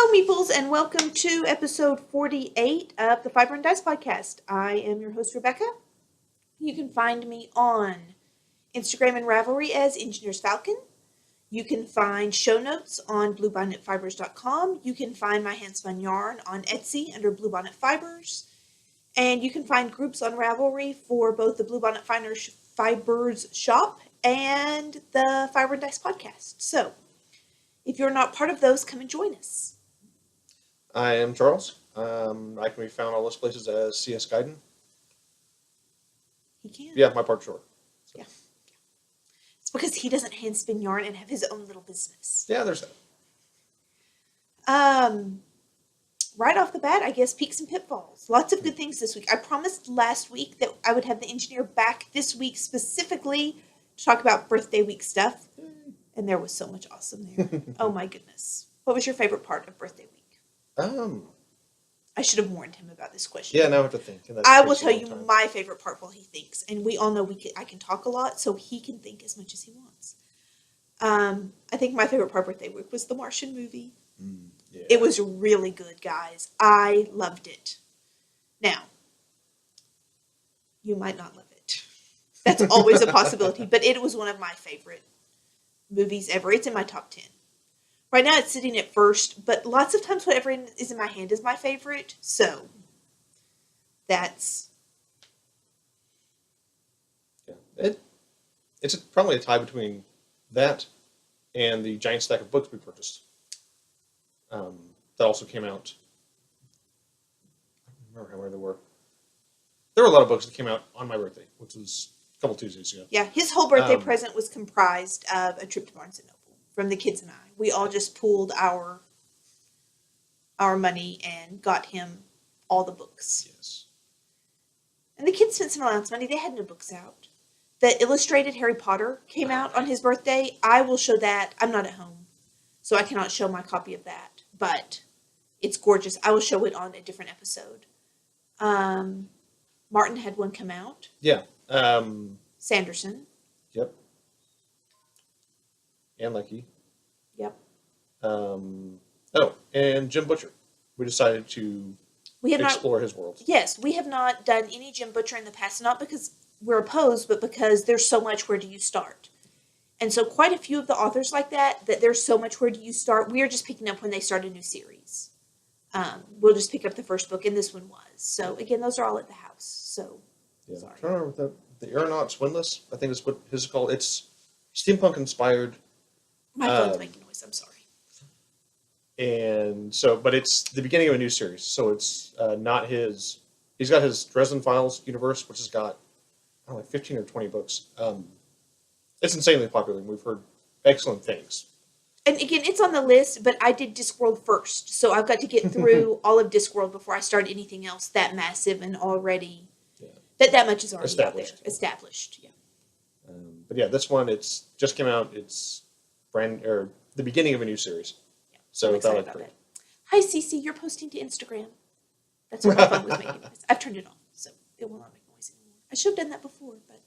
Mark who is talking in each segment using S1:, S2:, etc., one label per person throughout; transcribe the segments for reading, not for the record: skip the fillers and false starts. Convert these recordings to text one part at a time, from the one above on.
S1: Hello, Meeples, and welcome to episode 48 of the Fiber and Dice podcast. I am your host, Rebecca. You can find me on Instagram and Ravelry as Engineers Falcon. You can find show notes on bluebonnetfibers.com. You can find my handspun yarn on Etsy under Bluebonnet Fibers. And you can find groups on Ravelry for both the Bluebonnet Fibers shop and the Fiber and Dice podcast. So, if you're not part of those, come and join us.
S2: I am Charles. I can be found all those places as CS Gaiden.
S1: He can.
S2: Yeah, my part's short.
S1: So. Yeah. It's because he doesn't hand spin yarn and have his own little business.
S2: Yeah, there's that.
S1: Right off the bat, I guess peaks and pitfalls. Lots of good things this week. I promised last week that I would have the engineer back this week specifically to talk about birthday week stuff. And there was so much awesome there. Oh my goodness. What was your favorite part of birthday week? I should have warned him about this question.
S2: Yeah, now I have to think.
S1: I will tell you my favorite part while he thinks. And we all know I can talk a lot, so he can think as much as he wants. I think my favorite part of birthday week was the Martian movie. Yeah. It was really good, guys. I loved it. Now, you might not love it. That's always a possibility, but it was one of my favorite movies ever. It's in my top 10. Right now it's sitting at first, but lots of times whatever is in my hand is my favorite. So that's
S2: it's probably a tie between that and the giant stack of books we purchased. That also came out. I don't remember how many there were. There were a lot of books that came out on my birthday, which was a couple Tuesdays ago.
S1: Yeah, his whole birthday present was comprised of a trip to Barnes & Noble from the kids and I. We all just pooled our money and got him all the books.
S2: Yes.
S1: And the kids spent some allowance money. They had no books out. The illustrated Harry Potter came out on his birthday. I will show that. I'm not at home, so I cannot show my copy of that. But it's gorgeous. I will show it on a different episode. Martin had one come out.
S2: Yeah.
S1: Sanderson.
S2: Yep. And Lecky.
S1: Yep.
S2: And Jim Butcher. We decided to explore his world.
S1: Yes, we have not done any Jim Butcher in the past, not because we're opposed, but because there's so much, where do you start? And so quite a few of the authors like that there's so much, where do you start? We are just picking up when they start a new series. We'll just pick up the first book, and this one was. So, again, those are all at the house. So,
S2: yeah.
S1: Sorry.
S2: I'm trying to remember the Aeronauts Windless, I think is what his is called. It's steampunk inspired.
S1: My phone's making noise. I'm sorry.
S2: And so, but it's the beginning of a new series. So it's not his. He's got his Dresden Files universe, which has got, I don't know, like 15 or 20 books. It's insanely popular, and we've heard excellent things.
S1: And again, it's on the list, but I did Discworld first, so I've got to get through all of Discworld before I start anything else that massive and already. Yeah. That much is already established. Yeah.
S2: But yeah, this one, it's just came out. It's the beginning of a new series.
S1: Yeah,
S2: so
S1: I'm excited about that. Hi, Cece, you're posting to Instagram. That's what my phone was making noise. I've turned it off, so it will not make noise anymore. I should have done that before, but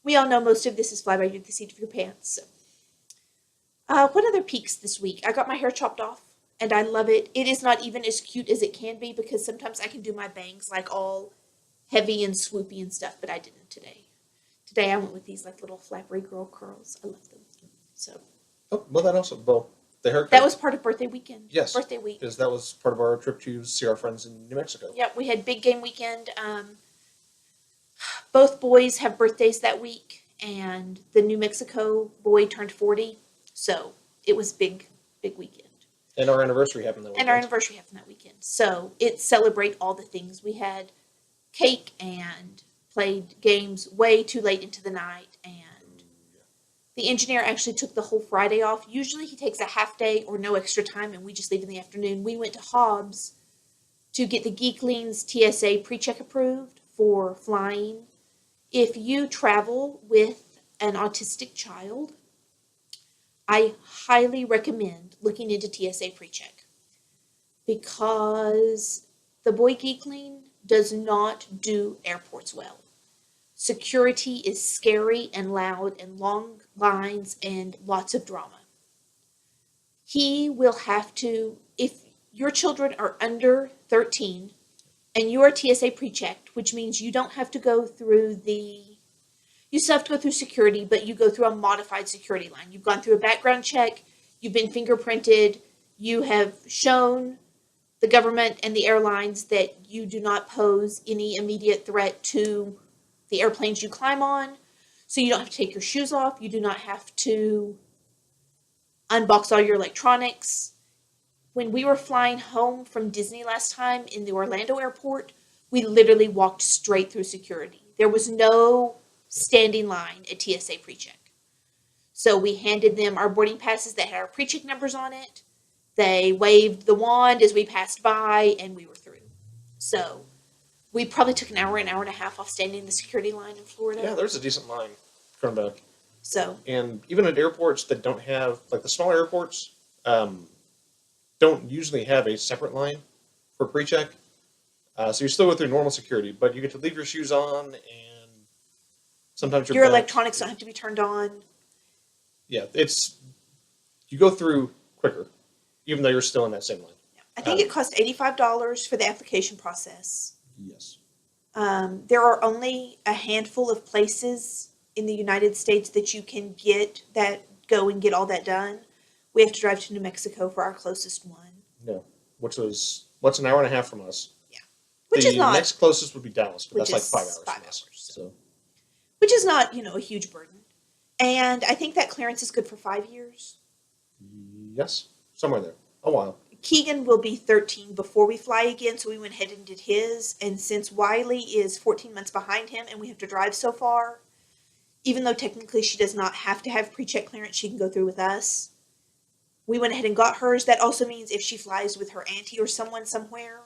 S1: we all know most of this is fly by the seat of your pants. So, what other peaks this week? I got my hair chopped off, and I love it. It is not even as cute as it can be, because sometimes I can do my bangs like all heavy and swoopy and stuff, but I didn't today. Today I went with these like little flappery girl curls. I love them. So.
S2: Oh, well, the haircut.
S1: That was part of birthday weekend.
S2: Yes.
S1: Birthday week.
S2: Because that was part of our trip to see our friends in New Mexico.
S1: Yeah, we had big game weekend. Both boys have birthdays that week, and the New Mexico boy turned 40, so it was big weekend.
S2: And our anniversary happened that weekend.
S1: So it celebrate all the things. We had cake and played games way too late into the night, and the engineer actually took the whole Friday off. Usually he takes a half day or no extra time, and we just leave in the afternoon. We went to Hobbs to get the Geeklings TSA Precheck approved for flying. If you travel with an autistic child, I highly recommend looking into TSA Precheck, because the boy Geekling does not do airports well. Security is scary and loud and long lines and lots of drama. He will have to if your children are under 13 and you are TSA pre-checked, which means you don't have to go through you still have to go through security, but you go through a modified security line. You've gone through a background check, you've been fingerprinted, you have shown the government and the airlines that you do not pose any immediate threat to the airplanes you climb on. So you don't have to take your shoes off. You do not have to unbox all your electronics. When we were flying home from Disney last time in the Orlando airport, we literally walked straight through security. There was no standing line at TSA PreCheck. So we handed them our boarding passes that had our PreCheck numbers on it. They waved the wand as we passed by, and we were through. So we probably took an hour and a half off standing in the security line in Florida.
S2: Yeah, there's a decent line from back.
S1: So,
S2: and even at airports that don't have, like the smaller airports, don't usually have a separate line for pre-check. So you still go through normal security, but you get to leave your shoes on, and sometimes
S1: your electronics don't have to be turned on.
S2: Yeah, you go through quicker, even though you're still in that same line.
S1: Yeah. I think it costs $85 for the application process.
S2: Yes.
S1: There are only a handful of places in the United States that you can go and get all that done. We have to drive to New Mexico for our closest one.
S2: No, which was, what's an hour and a half from us?
S1: Yeah. Which is not.
S2: The next closest would be Dallas, but that's like 5 hours from us. So.
S1: Which is not, a huge burden. And I think that clearance is good for 5 years.
S2: Yes, somewhere there. A while.
S1: Keegan will be 13 before we fly again, so we went ahead and did his. And since Wiley is 14 months behind him and we have to drive so far, even though technically she does not have to have pre-check clearance, she can go through with us. We went ahead and got hers. That also means if she flies with her auntie or someone somewhere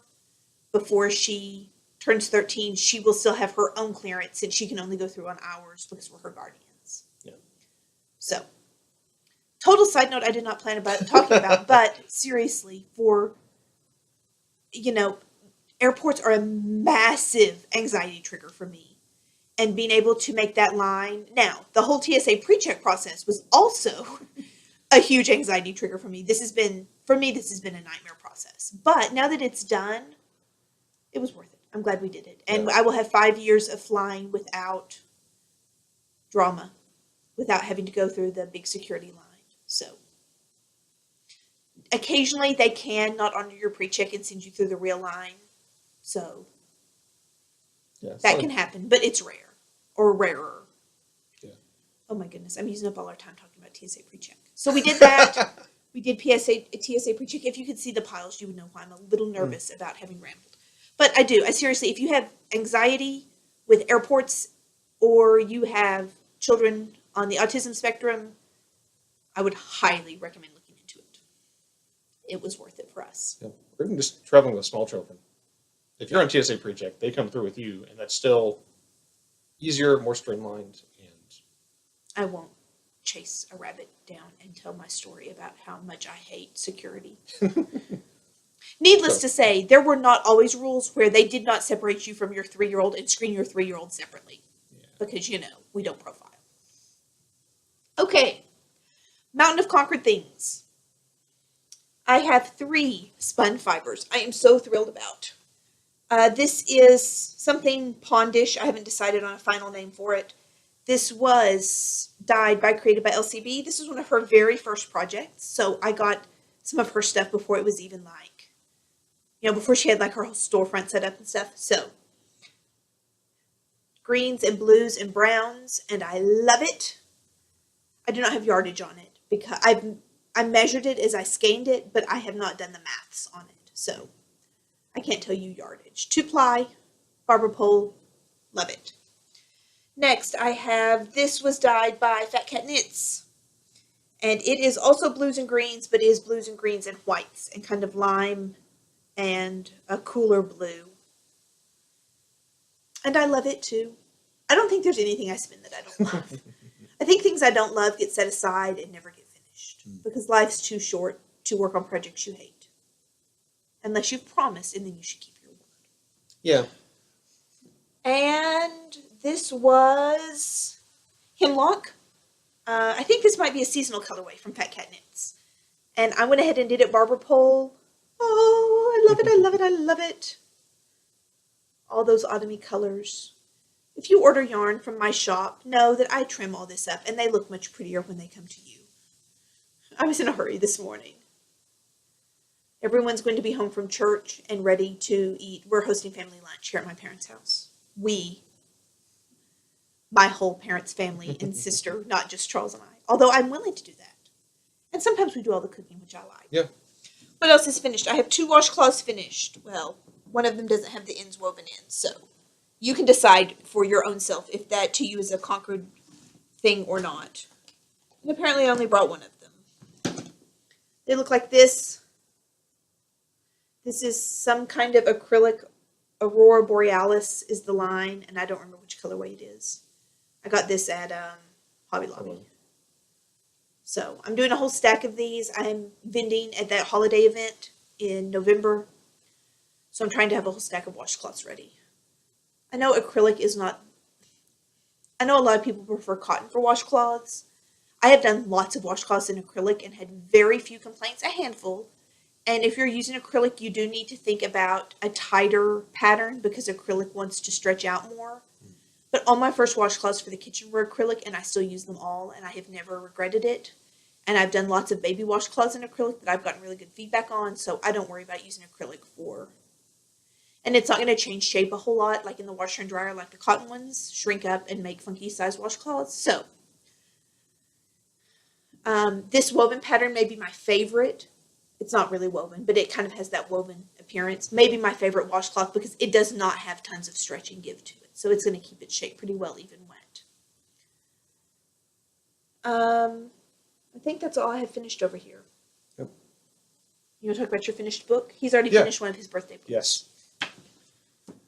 S1: before she turns 13, she will still have her own clearance, and she can only go through on ours because we're her guardians.
S2: Yeah.
S1: So, total side note I did not plan about talking about, but seriously, airports are a massive anxiety trigger for me. And being able to make that line. Now, the whole TSA pre-check process was also a huge anxiety trigger for me. This has been a nightmare process. But now that it's done, it was worth it. I'm glad we did it. And I will have 5 years of flying without drama, without having to go through the big security line. So, occasionally they can not honor your pre-check and send you through the real line. So, that can happen, but it's rare. Or rarer.
S2: Yeah.
S1: Oh my goodness, I'm using up all our time talking about TSA PreCheck. So we did that. We did TSA PreCheck. If you could see the piles, you would know why I'm a little nervous about having rambled. But I do. Seriously, if you have anxiety with airports or you have children on the autism spectrum, I would highly recommend looking into it. It was worth it for us.
S2: Yeah. Or even just traveling with small children. If you're on TSA PreCheck, they come through with you, and that's still easier, more streamlined, and
S1: I won't chase a rabbit down and tell my story about how much I hate security. Needless to say, there were not always rules where they did not separate you from your 3-year-old and screen your 3-year-old separately. Yeah. Because, we don't profile. Okay. Mountain of Conquered Things. I have 3 spun fibers I am so thrilled about. This is something pondish. I haven't decided on a final name for it. This was created by LCB. This is one of her very first projects. So I got some of her stuff before it was even before she had her whole storefront set up and stuff. So greens and blues and browns, and I love it. I do not have yardage on it because I measured it as I scanned it, but I have not done the maths on it. So I can't tell you yardage. 2-ply, barber pole, love it. Next, I have, this was dyed by Fat Cat Knits. And it is also blues and greens, but it is blues and greens and whites and kind of lime and a cooler blue. And I love it too. I don't think there's anything I spin that I don't love. I think things I don't love get set aside and never get finished because life's too short to work on projects you hate. Unless you've promised, and then you should keep your word.
S2: Yeah.
S1: And this was Hemlock. I think this might be a seasonal colorway from Fat Cat Knits. And I went ahead and did it barber pole Oh, I love it, I love it, I love it. All those autumny colors. If you order yarn from my shop, know that I trim all this up, and they look much prettier when they come to you. I was in a hurry this morning. Everyone's going to be home from church and ready to eat. We're hosting family lunch here at my parents' house. My whole parents' family and sister, not just Charles and I. Although I'm willing to do that. And sometimes we do all the cooking, which I like.
S2: Yeah.
S1: What else is finished? I have 2 washcloths finished. Well, one of them doesn't have the ends woven in, so you can decide for your own self if that to you is a conquered thing or not. And apparently I only brought one of them. They look like this. This is some kind of acrylic. Aurora Borealis is the line, and I don't remember which colorway it is. I got this at Hobby Lobby. So I'm doing a whole stack of these. I'm vending at that holiday event in November. So I'm trying to have a whole stack of washcloths ready. I know acrylic is not... I know a lot of people prefer cotton for washcloths. I have done lots of washcloths in acrylic and had very few complaints, a handful. And if you're using acrylic, you do need to think about a tighter pattern because acrylic wants to stretch out more. But all my first washcloths for the kitchen were acrylic, and I still use them all, and I have never regretted it. And I've done lots of baby washcloths in acrylic that I've gotten really good feedback on, so I don't worry about using acrylic for. And it's not going to change shape a whole lot, like in the washer and dryer, like the cotton ones shrink up and make funky size washcloths. So this woven pattern may be my favorite. It's not really woven, but it kind of has that woven appearance. Maybe my favorite washcloth because it does not have tons of stretch and give to it. So it's going to keep its shape pretty well even wet. I think that's all I have finished over here.
S2: Yep.
S1: You want to talk about your finished book? He's already finished one of his birthday books.
S2: Yes.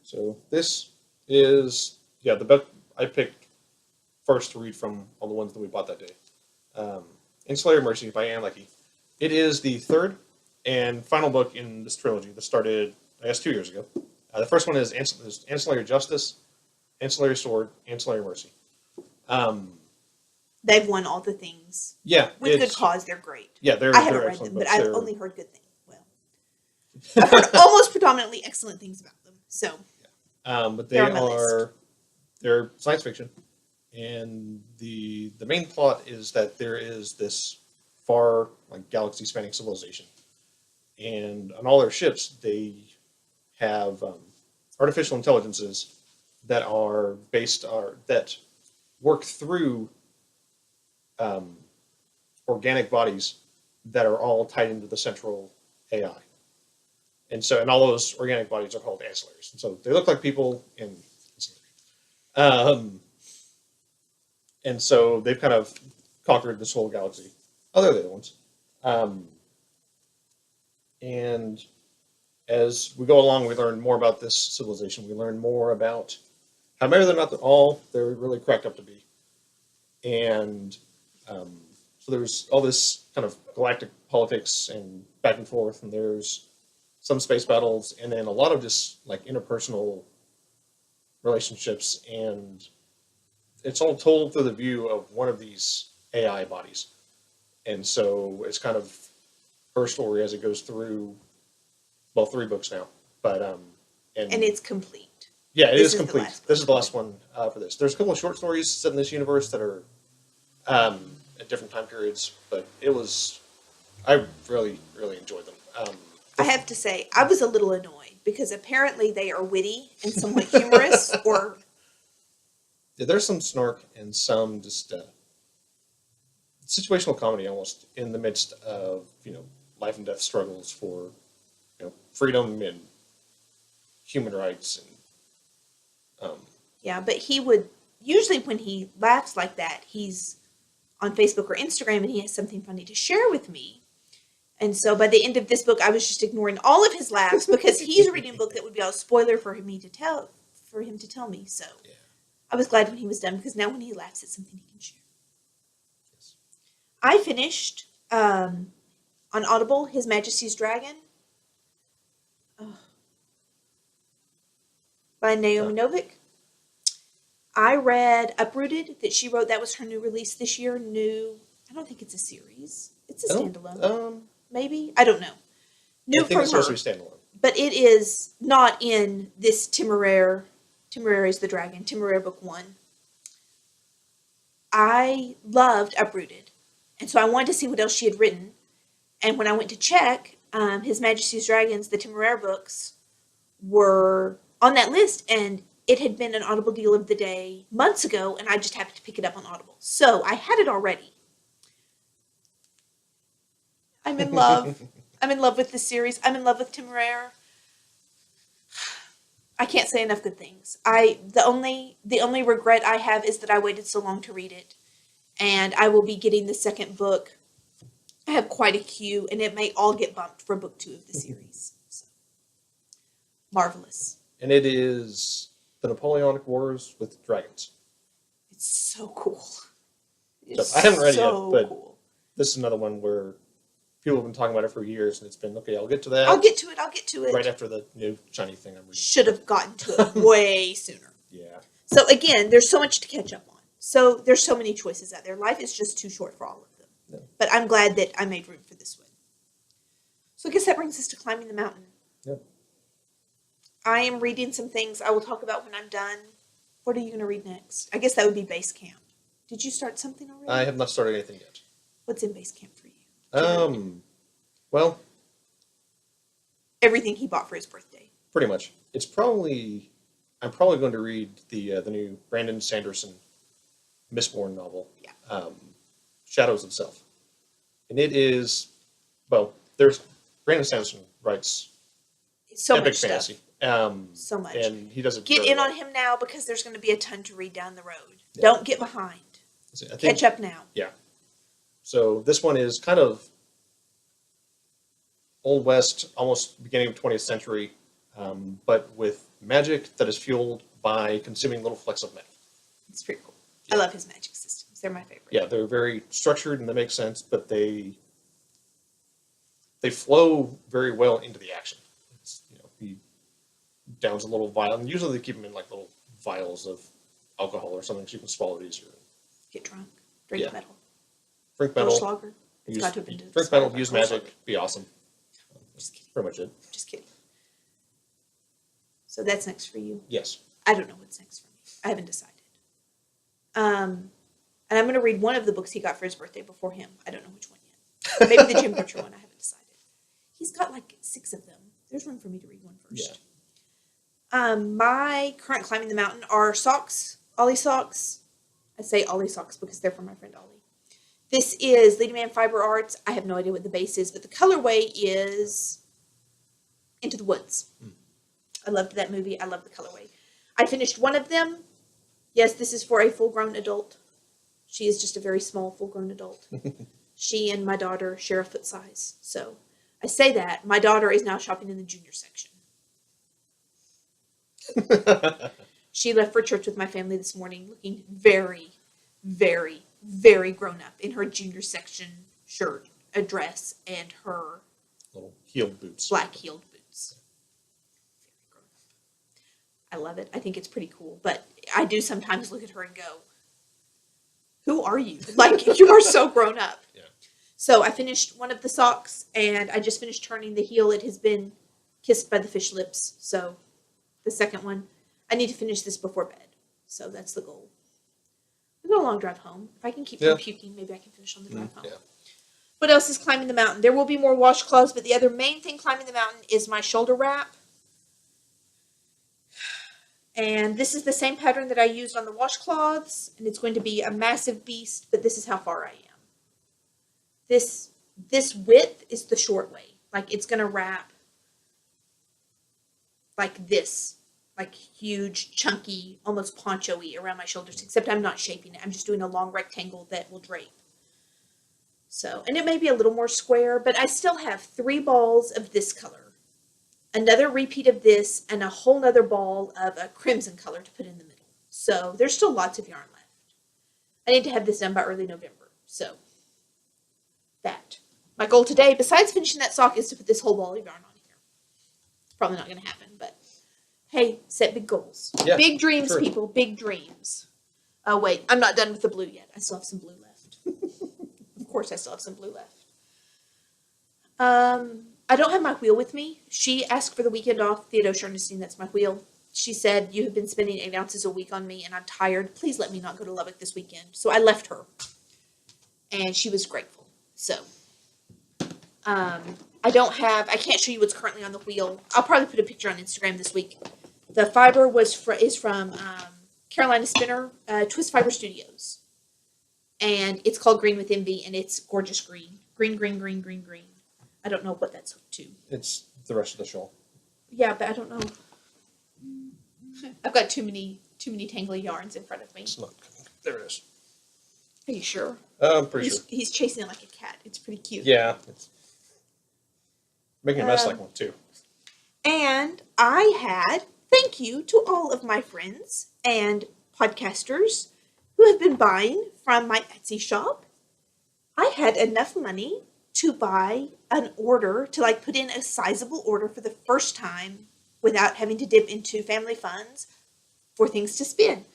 S2: So this is, the book I picked first to read from all the ones that we bought that day. Ancillary Mercy by Ann Leckie. It is the third and final book in this trilogy that started, I guess, 2 years ago. The first one is Ancillary Justice, Ancillary Sword, Ancillary Mercy.
S1: They've won all the things.
S2: Yeah.
S1: With good cause, they're great.
S2: Yeah,
S1: I haven't read them, but I've only heard good things. Well, I've heard almost predominantly excellent things about them. So,
S2: but they're science fiction, and the main plot is that there is this far, like, galaxy-spanning civilization, and on all their ships they have artificial intelligences that that work through organic bodies that are all tied into the central AI. And all those organic bodies are called ancillaries. And so they look like people in and so they've kind of conquered this whole galaxy. Oh, they're the other ones. And as we go along, we learn more about this civilization. We learn more about how maybe they're not all they're really cracked up to be. And so there's all this kind of galactic politics and back and forth, and there's some space battles, and then a lot of just like interpersonal relationships, and it's all told through the view of one of these AI bodies. And so it's kind of her story as it goes through, 3 books now. But and
S1: it's complete.
S2: Yeah, it is complete. This is the last one for this. There's a couple of short stories set in this universe that are at different time periods, but I really, really enjoyed them.
S1: I have to say, I was a little annoyed because apparently they are witty and somewhat humorous, or...
S2: Yeah, there's some snark and some just situational comedy almost in the midst of, life and death struggles for, freedom and human rights. And
S1: yeah, but he would, usually when he laughs like that, he's on Facebook or Instagram and he has something funny to share with me. And so by the end of this book, I was just ignoring all of his laughs because he's reading a book that would be a spoiler for him to tell me. So yeah. I was glad when he was done because now when he laughs, it's something he can share. Yes. I finished on Audible His Majesty's Dragon by Naomi Novik. I read Uprooted that she wrote. That was her new release this year. I don't think it's a series. It's a standalone. Maybe. I don't know. New
S2: I think
S1: from
S2: it's supposed
S1: her,
S2: to be standalone.
S1: but it is not in this Temeraire. Temeraire is the dragon. Temeraire book 1. I loved Uprooted, and so I wanted to see what else she had written. And when I went to check, His Majesty's Dragons, the Temeraire books, were on that list, and it had been an Audible deal of the day months ago, and I just happened to pick it up on Audible. So I had it already. I'm in love. I'm in love with this series. I'm in love with Temeraire. I can't say enough good things. The only regret I have is that I waited so long to read it, and I will be getting the second book. I have quite a queue, and it may all get bumped for book 2 of the series. So, marvelous.
S2: And it is the Napoleonic Wars with dragons.
S1: It's so cool.
S2: So I haven't read it yet, but
S1: cool.
S2: this is another one where people have been talking about it for years, and it's been, okay, I'll get to that.
S1: I'll get to it.
S2: Right after the new shiny thing I'm reading.
S1: Should have gotten to it way sooner.
S2: Yeah.
S1: So again, there's so much to catch up on. So there's so many choices out there. Life is just too short for all of them.
S2: Yeah.
S1: But I'm glad that I made room for this one. So I guess that brings us to climbing the mountain.
S2: Yeah.
S1: I am reading some things I will talk about when I'm done. What are you going to read next? I guess that would be Base Camp. Did you start something already?
S2: I have not started anything yet.
S1: What's in Base Camp for you?
S2: Well,
S1: everything he bought for his birthday.
S2: pretty much. I'm probably going to read the new Brandon Sanderson Mistborn novel,
S1: Yeah.
S2: Shadows of Self. And it is, well, Brandon Sanderson writes
S1: So
S2: epic
S1: much
S2: fantasy.
S1: stuff. So much.
S2: And he does it
S1: Get
S2: very
S1: in
S2: well.
S1: on him now because there's going to be a ton to read down the road.
S2: Yeah.
S1: Don't get behind.
S2: I think,
S1: Catch up now.
S2: Yeah. So this one is kind of Old West, almost beginning of 20th century, but with magic that is fueled by consuming little flecks of metal.
S1: It's pretty cool.
S2: Yeah.
S1: I love his magic systems. They're my favorite.
S2: Yeah, they're very structured and they make sense, but they flow very well into the action. It's, he downs a little vial, and usually they keep them in like little vials of alcohol or something so you can swallow it easier.
S1: Get drunk. Drink
S2: Yeah.
S1: metal.
S2: Drink
S1: Little
S2: metal.
S1: slogger. It's got to have been to
S2: Drink metal, use magic, be awesome.
S1: Just kidding.
S2: Pretty much it.
S1: Just kidding. So that's next for you.
S2: Yes.
S1: I don't know what's next for me. I haven't decided. And I'm going to read one of the books he got for his birthday before him. I don't know which one yet. Maybe the Jim Butcher one. I haven't decided. He's got like 6 of them. There's room for me to read one first.
S2: Yeah.
S1: My current climbing the mountain are socks. Ollie socks. I say Ollie socks because they're from my friend Ollie. This is Lady Man Fiber Arts. I have no idea what the base is, but the colorway is Into the Woods. I loved that movie. I love the colorway. I finished one of them. Yes, this is for a full-grown adult. She is just a very small full-grown adult. She and my daughter share a foot size. So I say that. My daughter is now shopping in the junior section. She left for church with my family this morning looking very, very, very grown up in her junior section shirt, a dress, and her
S2: Little heeled boots.
S1: black heeled boots. Very grown up. I love it. I think it's pretty cool. But I do sometimes look at her and go, who are you? Like, you are so grown up.
S2: Yeah.
S1: So I finished one of the socks, and I just finished turning the heel. It has been kissed by the fish lips. So the second one, I need to finish this before bed. So that's the goal. We've got a long drive home. If I can keep from puking, maybe I can finish on the drive home.
S2: Yeah.
S1: What else is climbing the mountain? There will be more washcloths, but the other main thing climbing the mountain is my shoulder wrap. And this is the same pattern that I used on the washcloths, and it's going to be a massive beast, but this is how far I am. This width is the short way. Like, it's going to wrap like this, like huge, chunky, almost poncho-y around my shoulders, except I'm not shaping it. I'm just doing a long rectangle that will drape. So, and it may be a little more square, but I still have 3 balls of this color, another repeat of this, and a whole nother ball of a crimson color to put in the middle. So there's still lots of yarn left. I need to have this done by early November. So that. My goal today, besides finishing that sock, is to put this whole ball of yarn on here. It's probably not going to happen, but hey, set big goals.
S2: Yeah,
S1: big dreams,
S2: sure.
S1: people, big dreams. Oh, wait, I'm not done with the blue yet. I still have some blue left. Of course, I still have some blue left. I don't have my wheel with me. She asked for the weekend off. Theodosia Ernestine, that's my wheel. She said, you have been spending 8 ounces a week on me, and I'm tired. Please let me not go to Lubbock this weekend. So I left her, and she was grateful. So I can't show you what's currently on the wheel. I'll probably put a picture on Instagram this week. The fiber is from Carolina Spinner, Twist Fiber Studios. And it's called Green with Envy, and it's gorgeous green. Green, green, green, green, green. I don't know what that's hooked to.
S2: It's the rest of the shawl.
S1: Yeah, but I don't know. I've got too many tangly yarns in front of me.
S2: It's not coming. There it is.
S1: Are you sure?
S2: I'm pretty sure.
S1: He's chasing it like a cat. It's pretty cute.
S2: Yeah. It's making a mess like one, too.
S1: And thank you to all of my friends and podcasters who have been buying from my Etsy shop. I had enough money to buy an order, to put in a sizable order for the first time without having to dip into family funds for things to spin.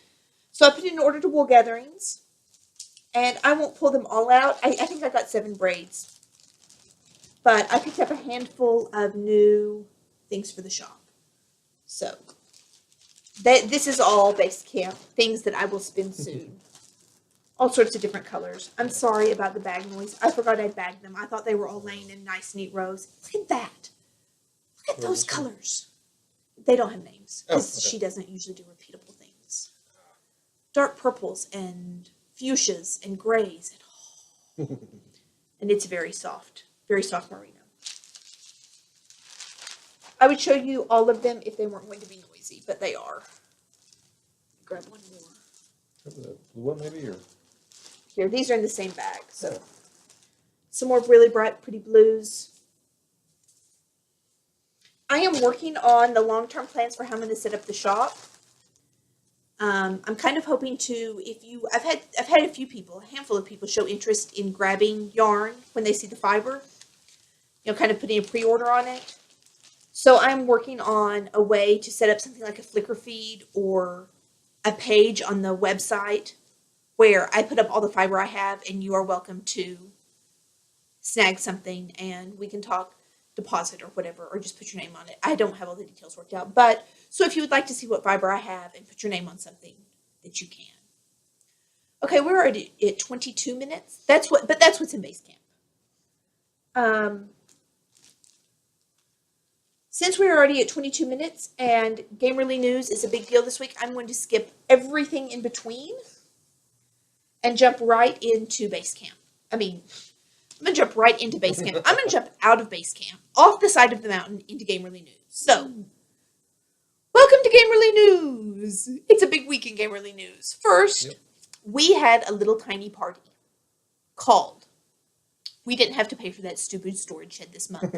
S1: So I put in an order to Wool Gatherings, and I won't pull them all out. I think I got 7 braids. But I picked up a handful of new things for the shop. So this is all base camp, things that I will spin soon. All sorts of different colors. I'm sorry about the bag noise. I forgot I bagged them. I thought they were all laying in nice, neat rows. Look at that. Look at those colors. They don't have names because she doesn't usually do repeatable things. Dark purples and fuchsias and grays. And it's very soft merino. I would show you all of them if they weren't going to be noisy, but they are. Grab one more.
S2: The blue one, maybe? Or?
S1: Here, these are in the same bag. So, some more really bright, pretty blues. I am working on the long-term plans for how I'm going to set up the shop. I'm kind of hoping to, I've had a handful of people show interest in grabbing yarn when they see the fiber. Kind of putting a pre-order on it. So I'm working on a way to set up something like a Flickr feed or a page on the website where I put up all the fiber I have, and you are welcome to snag something, and we can talk deposit or whatever, or just put your name on it. I don't have all the details worked out, but so if you would like to see what fiber I have and put your name on something, that you can. Okay, we're already at 22 minutes. That's what's in base camp. Since we're already at 22 minutes and Gamerly News is a big deal this week, I'm going to skip everything in between and jump right into base camp. I'm going to jump right into base camp. I'm going to jump out of base camp, off the side of the mountain, into Gamerly News. So, welcome to Gamerly News. It's a big week in Gamerly News. First, we had a little tiny party called, we didn't have to pay for that stupid storage shed this month.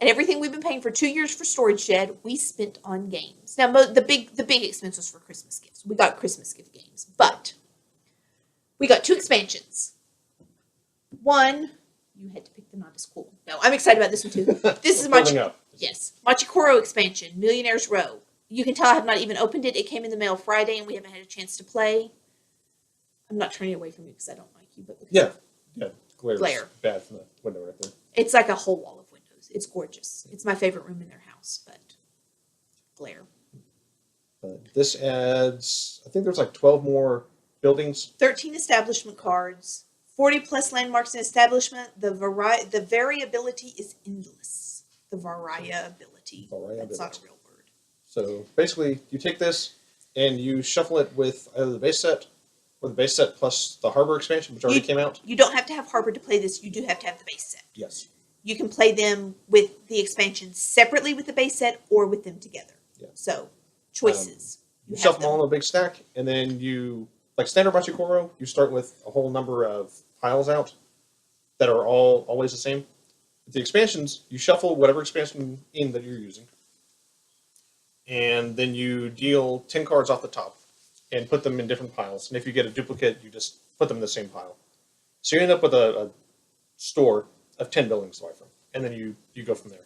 S1: And everything we've been paying for 2 years for storage shed, we spent on games. Now, the big expense was for Christmas gifts. We got Christmas gift games, but we got 2 expansions. One, you had to pick the not as cool. No, I'm excited about this one too. This is Machi. Yes, Machi Koro expansion, Millionaire's Row. You can tell I have not even opened it. It came in the mail Friday, and we haven't had a chance to play. I'm not turning away from you because I don't like you, but
S2: yeah, glare. Bad from the window right there.
S1: It's like a whole wall of windows. It's gorgeous. It's my favorite room in their house, but glare.
S2: This adds, I think there's 12 more buildings.
S1: 13 establishment cards, 40 plus landmarks and establishment. The variability is endless. The variability. That's not a real word.
S2: So basically, you take this and you shuffle it with either the base set or the base set plus the Harbor expansion, which already came out.
S1: You don't have to have Harbor to play this. You do have to have the base set.
S2: Yes.
S1: You can play them with the expansions separately with the base set or with them together.
S2: Yeah.
S1: So, choices.
S2: You shuffle them all in a big stack, and then you, like standard Machi Koro, you start with a whole number of piles out that are all always the same. With the expansions, you shuffle whatever expansion in that you're using, and then you deal 10 cards off the top and put them in different piles. And if you get a duplicate, you just put them in the same pile. So you end up with a store of 10 buildings to buy from, and then you go from there.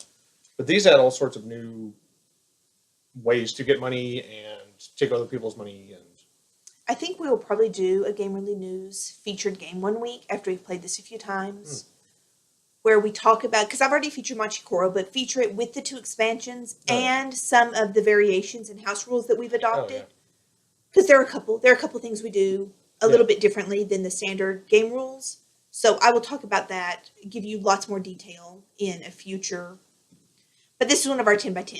S2: But these add all sorts of new ways to get money and take other people's money. And
S1: I think we will probably do a Gamerly News featured game one week after we've played this a few times. where we talk about, because I've already featured Machi Koro, but feature it with the 2 expansions and some of the variations and house rules that we've adopted. Because there are a couple things we do a little bit differently than the standard game rules. So I will talk about that, give you lots more detail in a future. But this is one of our 10 by 10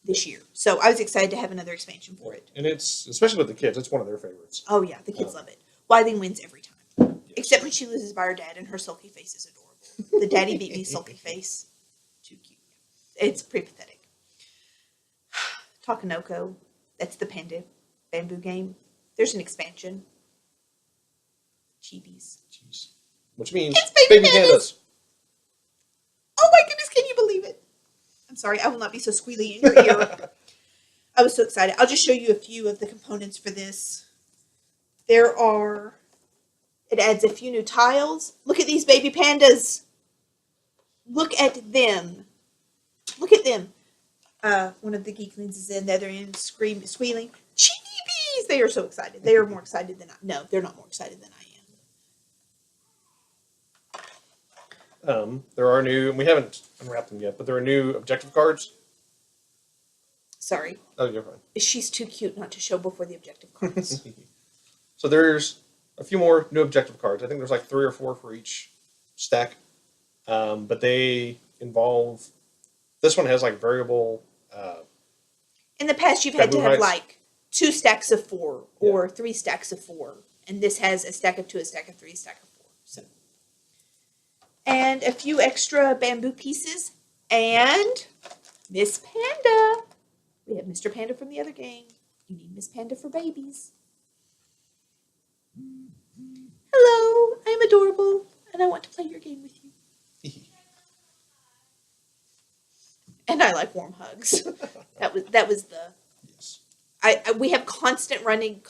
S1: this year. So I was excited to have another expansion for it.
S2: And it's, especially with the kids, it's one of their favorites.
S1: Oh yeah, the kids love it. Wilding wins every time.
S2: Yes.
S1: Except when she loses by her dad and her sulky face is adorable. The daddy beat me sulky face. Too cute. It's pretty pathetic. Takenoko, that's the bamboo game. There's an expansion. Chibis.
S2: Jeez. Which means
S1: It's baby
S2: pandas.
S1: pandas. Oh my goodness, can you believe it? I'm sorry, I will not be so squealy in your ear. I was so excited. I'll just show you a few of the components for this. It adds a few new tiles. Look at these baby pandas. Look at them. Look at them. One of the geeklings is in, the other end squealing. Chibis! They are so excited. They are more excited than No, they're not more excited than I am.
S2: There are new, and we haven't unwrapped them yet, but there are new objective cards.
S1: Sorry.
S2: Oh, you're fine.
S1: She's too cute not to show before the objective cards.
S2: So there's a few more new objective cards. I think there's like 3 or 4 for each stack. But they involve, this one has like variable.
S1: In the past, you've had to
S2: bamboo
S1: have
S2: heights.
S1: like 2 stacks of 4 or 3 stacks of 4. And this has a stack of 2, a stack of 3, a stack of 4. So, and a few extra bamboo pieces. And Miss Panda. We have Mr. Panda from the other game. You need Miss Panda for babies. Hello, I'm adorable, and I want to play your game with you. And I like warm hugs. That was the.
S2: Yes.
S1: We have constant running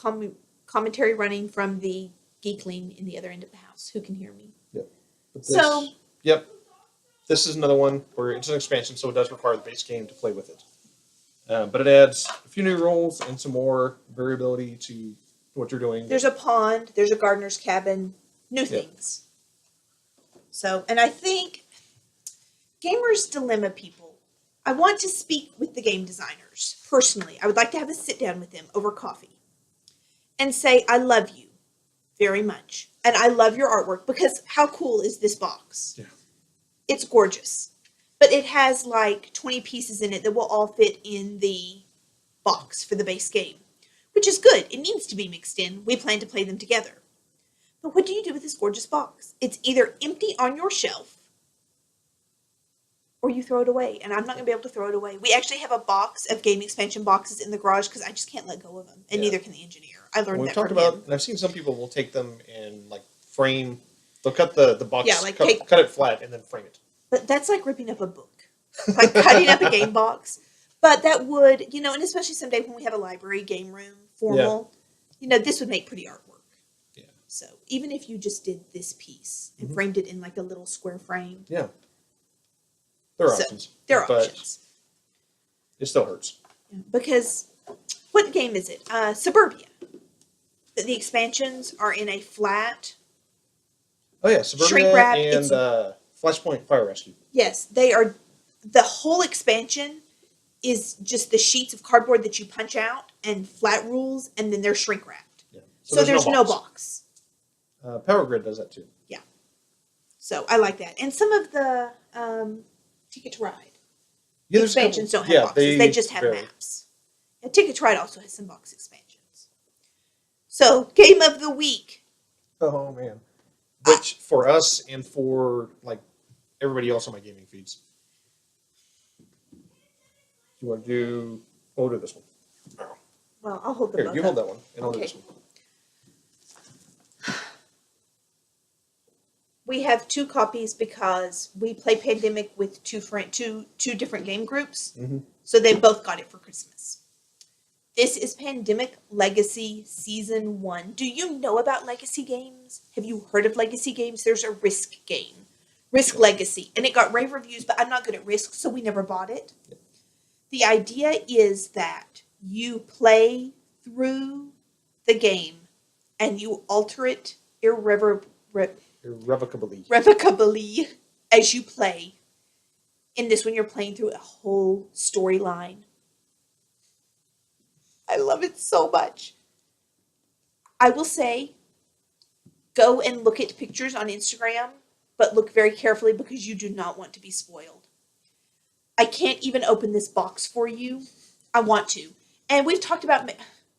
S1: commentary running from the geekling in the other end of the house who can hear me.
S2: Yep. But
S1: So.
S2: Yep. This is another one where it's an expansion, so it does require the base game to play with it. But it adds a few new rules and some more variability to what you're doing.
S1: There's a pond. There's a gardener's cabin. New things. So, and I think Gamers Dilemma people, I want to speak with the game designers personally. I would like to have a sit down with them over coffee and say, I love you very much. And I love your artwork because how cool is this box?
S2: Yeah.
S1: It's gorgeous. But it has like 20 pieces in it that will all fit in the box for the base game, which is good. It needs to be mixed in. We plan to play them together. But what do you do with this gorgeous box? It's either empty on your shelf or you throw it away. And I'm not going to be able to throw it away. We actually have a box of game expansion boxes in the garage because I just can't let go of them. And neither can the engineer. I learned
S2: We've
S1: that
S2: talked
S1: from
S2: about,
S1: him.
S2: and I've seen some people will take them and like frame, they'll cut the box,
S1: Yeah, like
S2: cut it flat and then frame it.
S1: But that's like ripping up a book. Like cutting up a game box. But that would, and especially someday when we have a library game room, formal, this would make pretty artwork.
S2: Yeah.
S1: So even if you just did this piece and framed it in like a little square frame.
S2: Yeah. There are options.
S1: There are
S2: but
S1: options.
S2: It still hurts.
S1: Because what game is it? Suburbia. The expansions are in a flat.
S2: Oh yeah, Suburbia
S1: Shrink wrap,
S2: and Flashpoint Fire Rescue.
S1: Yes, they are. The whole expansion is just the sheets of cardboard that you punch out and flat rules, and then they're shrink wrapped.
S2: Yeah.
S1: So there's no box.
S2: Power Grid does that too.
S1: Yeah. So I like that. And some of the Ticket to Ride expansions don't have boxes. They just have maps. And Ticket to Ride also has some box expansions. So, Game of the Week.
S2: Oh man. Which for us and for like everybody else on my gaming feeds. You want to do? We'll do this one.
S1: Well, I'll hold the
S2: Here,
S1: both
S2: you
S1: up.
S2: hold that one, and I'll do
S1: Okay.
S2: this one.
S1: We have 2 copies because we play Pandemic with two different game groups.
S2: Mm-hmm.
S1: So they both got it for Christmas. This is Pandemic Legacy Season 1. Do you know about Legacy games? Have you heard of Legacy games? There's a Risk game. Risk Legacy. And it got rave reviews, but I'm not good at Risk, so we never bought it.
S2: Yep.
S1: The idea is that you play through the game and you alter it irrevocably as you play. In this one, you're playing through a whole storyline. I love it so much. I will say, go and look at pictures on Instagram, but look very carefully because you do not want to be spoiled. I can't even open this box for you. I want to. And we've talked about,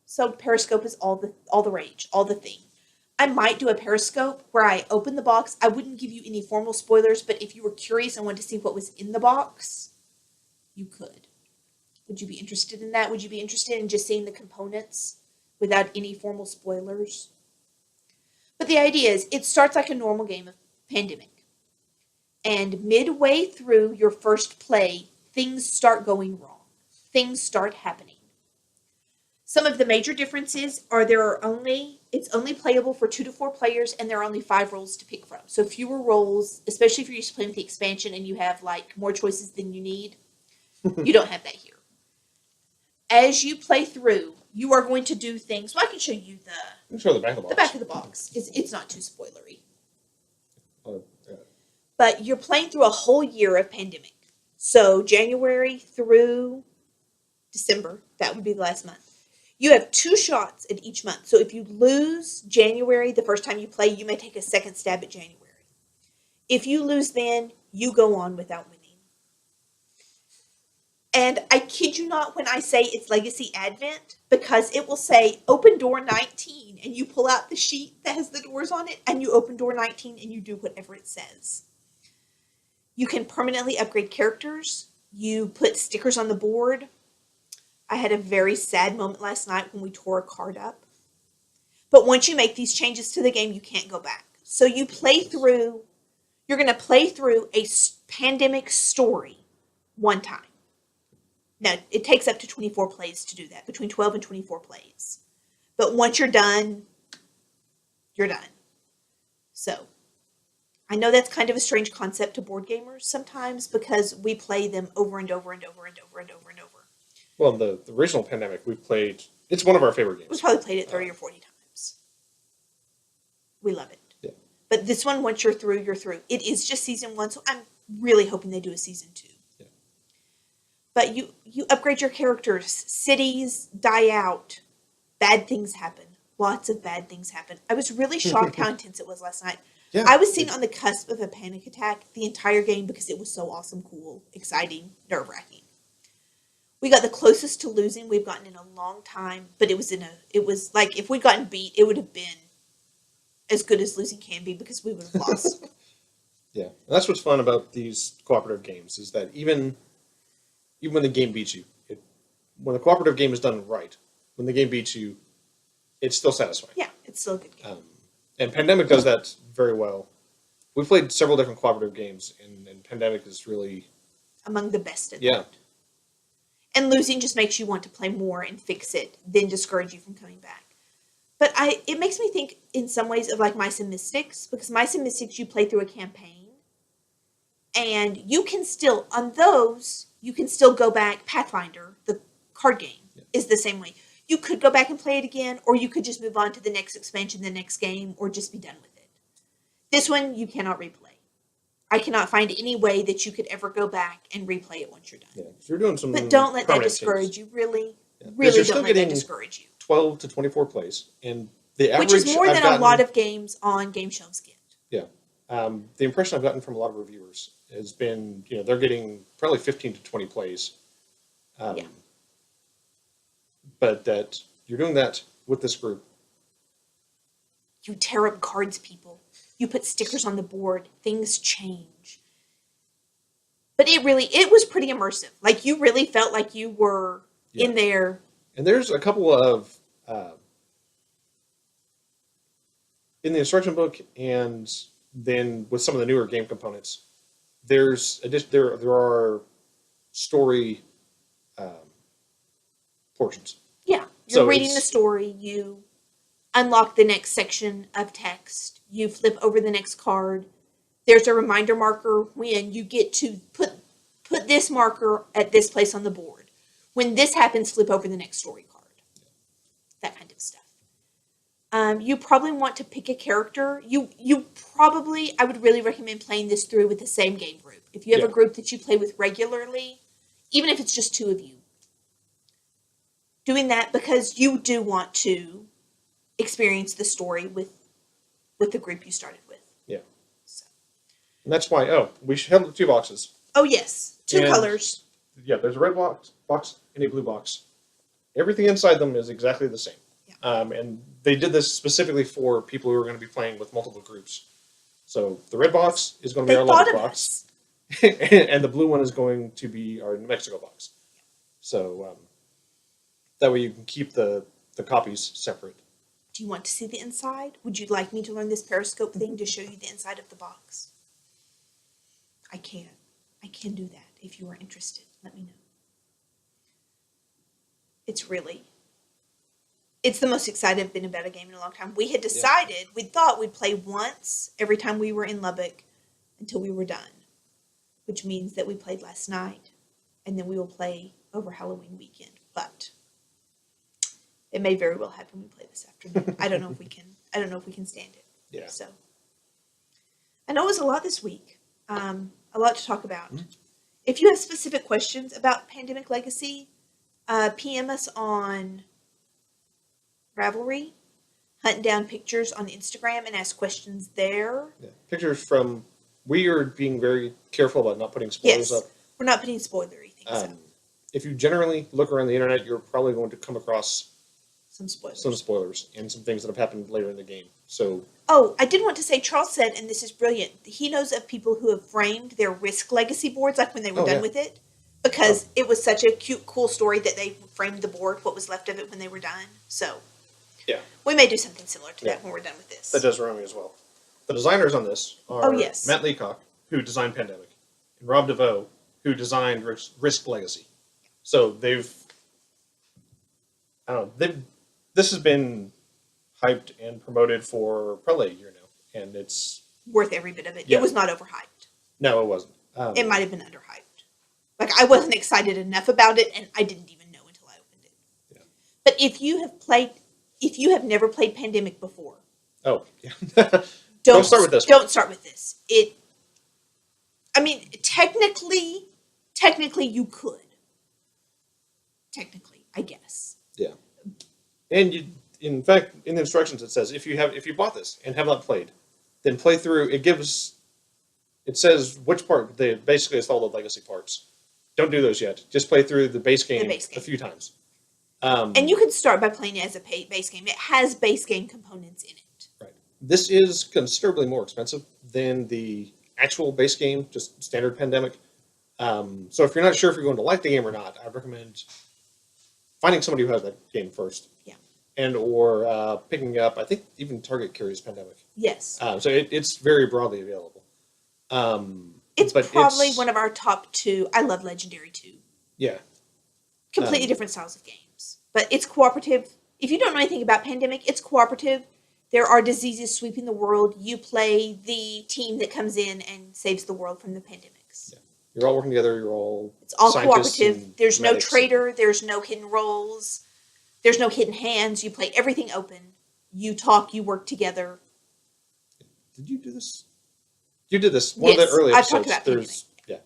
S1: so Periscope is all the rage, all the thing. I might do a Periscope where I open the box. I wouldn't give you any formal spoilers, but if you were curious and wanted to see what was in the box, you could. Would you be interested in that? Would you be interested in just seeing the components without any formal spoilers? But the idea is, it starts like a normal game of Pandemic. And midway through your first play, things start going wrong. Things start happening. Some of the major differences are it's only playable for 2 to 4 players, and there are only 5 roles to pick from. So fewer roles, especially if you're used to playing with the expansion and you have like more choices than you need. You don't have that here. As you play through, you are going to do things. Well, I can show you
S2: the back of the box.
S1: The back of the box. It's not too spoilery.
S2: Yeah.
S1: But you're playing through a whole year of Pandemic. So January through December, that would be the last month. You have 2 shots at each month. So if you lose January the first time you play, you may take a second stab at January. If you lose then, you go on without winning. And I kid you not when I say it's Legacy Advent, because it will say open door 19 and you pull out the sheet that has the doors on it and you open door 19 and you do whatever it says. You can permanently upgrade characters. You put stickers on the board. I had a very sad moment last night when we tore a card up. But once you make these changes to the game, you can't go back. So you're going to play through a Pandemic story one time. Now, it takes up to 24 plays to do that, between 12 and 24 plays. But once you're done, you're done. So, I know that's kind of a strange concept to board gamers sometimes because we play them over and over and over and over and over and over.
S2: Well, the original Pandemic, it's one of our favorite games.
S1: We've probably played it 30 or 40 times. We love it.
S2: Yeah.
S1: But this one, once you're through, you're through. It is just season 1, so I'm really hoping they do a season 2.
S2: Yeah.
S1: But you upgrade your characters. Cities die out. Bad things happen. Lots of bad things happen. I was really shocked how intense it was last night. Yeah, I was sitting on the cusp of a panic attack the entire game because it was so awesome, cool, exciting, nerve-wracking. We got the closest to losing we've gotten in a long time, but it was like if we'd gotten beat, it would have been as good as losing can be because we would have lost.
S2: Yeah, and that's what's fun about these cooperative games is that even when the game beats you, when the cooperative game is done right, when the game beats you, it's still satisfying.
S1: Yeah, it's still a good game.
S2: And Pandemic does that very well. We've played several different cooperative games, and Pandemic is really
S1: among the best at that. And losing just makes you want to play more and fix it, then discourage you from coming back. But it makes me think in some ways of like Mice and Mystics, because Mice and Mystics you play through a campaign, and you can still, on those, you can still go back. Pathfinder, the card game, is the same way. You could go back and play it again, or you could just move on to the next expansion, the next game, or just be done with it. This one, you cannot replay. I cannot find any way that you could ever go back and replay it once you're done.
S2: Yeah, you're doing some.
S1: But don't let that discourage you. Really, really don't let that discourage you.
S2: 12 to 24 plays, and the average,
S1: which is more than a lot of games on game shelves get.
S2: Yeah, the impression I've gotten from a lot of reviewers has been, they're getting probably 15 to 20 plays. But that you're doing that with this group.
S1: You tear up cards, people. You put stickers on the board. Things change. But it was pretty immersive. Like, you really felt like you were in there.
S2: And there's a couple of, in the instruction book and then with some of the newer game components, there are story portions.
S1: Yeah. You're reading the story. You unlock the next section of text. You flip over the next card. There's a reminder marker when you get to put this marker at this place on the board. When this happens, flip over the next story card. That kind of stuff. You probably want to pick a character. I would really recommend playing this through with the same game group. If you have a group that you play with regularly, even if it's just 2 of you, doing that because you do want to experience the story with the group you started with.
S2: Yeah.
S1: So.
S2: And that's why, we have 2 boxes.
S1: Oh, yes. 2 colors.
S2: Yeah, there's a red box and a blue box. Everything inside them is exactly the same.
S1: Yeah.
S2: And they did this specifically for people who are going to be playing with multiple groups. So the red box is going to be our Lubbock box. And the blue one is going to be our New Mexico box. So that way you can keep the copies separate.
S1: Do you want to see the inside? Would you like me to learn this periscope thing to show you the inside of the box? I can. I can do that if you are interested. Let me know. It's the most excited I've been about a game in a long time. We had decided, we thought we'd play once every time we were in Lubbock until we were done, which means that we played last night, and then we will play over Halloween weekend. But it may very well happen we play this afternoon. I don't know if we can. I don't know if we can stand it.
S2: Yeah.
S1: So I know it was a lot this week. A lot to talk about. Mm-hmm. If you have specific questions about Pandemic Legacy, PM us on Ravelry, hunt down pictures on Instagram, and ask questions there.
S2: Yeah. Pictures from. We are being very careful about not putting spoilers up.
S1: We're not putting spoilery things up.
S2: If you generally look around the internet, you're probably going to come across
S1: some
S2: spoilers and some things that have happened later in the game. So.
S1: Oh, I did want to say, Charles said, and this is brilliant, he knows of people who have framed their Risk Legacy boards, like when they were done with it, because it was such a cute, cool story that they framed the board, what was left of it when they were done. So,
S2: yeah,
S1: we may do something similar to that when we're done with this.
S2: That does remind me as well. The designers on this are Matt Leacock, who designed Pandemic, and Rob DeVoe, who designed Risk Legacy. So this has been hyped and promoted for probably a year now, and it's
S1: worth every bit of it. Yeah. It was not overhyped.
S2: No, it wasn't.
S1: It might have been underhyped. Like, I wasn't excited enough about it, and I didn't even know until I opened it. Yeah. But if you have never played Pandemic before, don't start with this. Don't start with this. Technically, you could. Technically, I guess.
S2: Yeah. And in fact, in the instructions it says if you bought this and have not played, then play through. It says which part. Basically it's all the legacy parts. Don't do those yet. Just play through the base game a few times.
S1: And you can start by playing it as a base game. It has base game components in it.
S2: Right. This is considerably more expensive than the actual base game, just standard Pandemic. So if you're not sure if you're going to like the game or not, I recommend finding somebody who has that game first.
S1: Yeah.
S2: And or picking up, I think even Target carries Pandemic.
S1: Yes.
S2: So it's very broadly available.
S1: It's probably one of our top 2. I love Legendary 2.
S2: Yeah.
S1: Completely different styles of games. But it's cooperative. If you don't know anything about Pandemic, it's cooperative. There are diseases sweeping the world. You play the team that comes in and saves the world from the pandemics. Yeah.
S2: You're all working together. It's
S1: all cooperative. There's no traitor. There's no hidden roles. There's no hidden hands. You play everything open. You talk. You work together.
S2: Did you do this? You did this. One of the early episodes.
S1: I've talked about Pandemic.
S2: Yeah.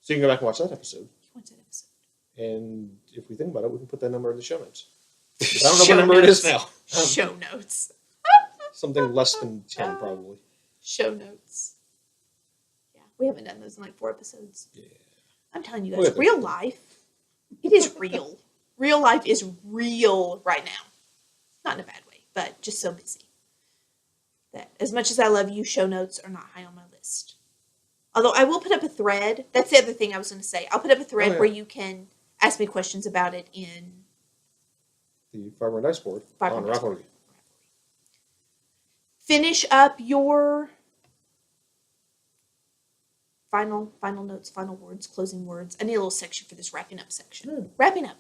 S2: So you can go back and watch that episode.
S1: Watch that episode.
S2: And if we think about it, we can put that number in the show notes. I don't know what number it is now.
S1: Show notes.
S2: Something less than 10, probably.
S1: Show notes. Yeah, we haven't done those in like 4 episodes. Yeah. I'm telling you guys, real life, it is real. Real life is real right now. Not in a bad way, but just so busy. That as much as I love you, show notes are not high on my list. Although I will put up a thread. That's the other thing I was going to say. I'll put up a thread where you can ask me questions about it in
S2: the Fiber and Dice board on Ravelry.
S1: Finish up your final notes, final words, closing words. I need a little section for this wrapping up section. Wrapping up.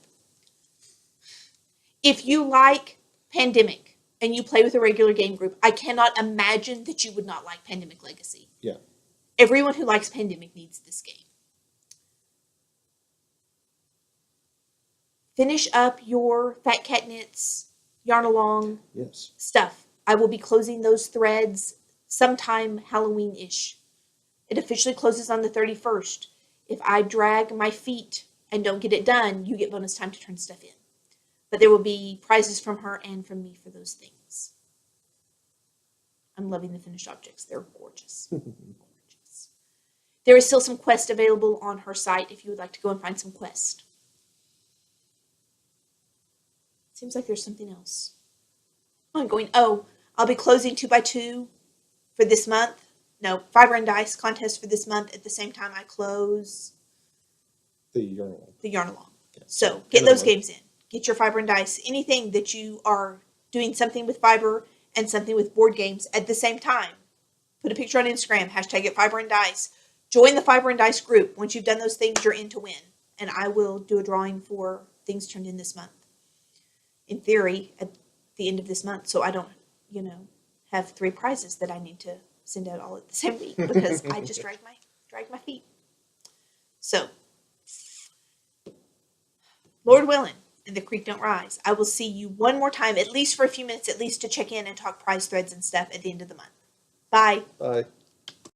S1: If you like Pandemic and you play with a regular game group, I cannot imagine that you would not like Pandemic Legacy.
S2: Yeah.
S1: Everyone who likes Pandemic needs this game. Finish up your Fat Cat Knits Yarn Along
S2: Yes.
S1: stuff. I will be closing those threads sometime Halloween-ish. It officially closes on the 31st. If I drag my feet and don't get it done, you get bonus time to turn stuff in. But there will be prizes from her and from me for those things. I'm loving the finished objects. They're gorgeous. Gorgeous. There is still some quest available on her site if you would like to go and find some quest. Seems like there's something else. I'll be closing 2x2 for this month. No, Fiber and Dice contest for this month at the same time I close
S2: The Yarn Along.
S1: the Yarn Along.
S2: Yeah.
S1: So get those games in. Get your Fiber and Dice. Anything that you are doing something with Fiber and something with board games at the same time. Put a picture on Instagram, hashtag it Fiber and Dice. Join the Fiber and Dice group. Once you've done those things, you're in to win. And I will do a drawing for things turned in this month. In theory, at the end of this month, so I don't, have 3 prizes that I need to send out all at the same week because I just drag my feet. So, Lord willing, and the creek don't rise, I will see you one more time, at least for a few minutes, at least to check in and talk prize threads and stuff at the end of the month. Bye.
S2: Bye.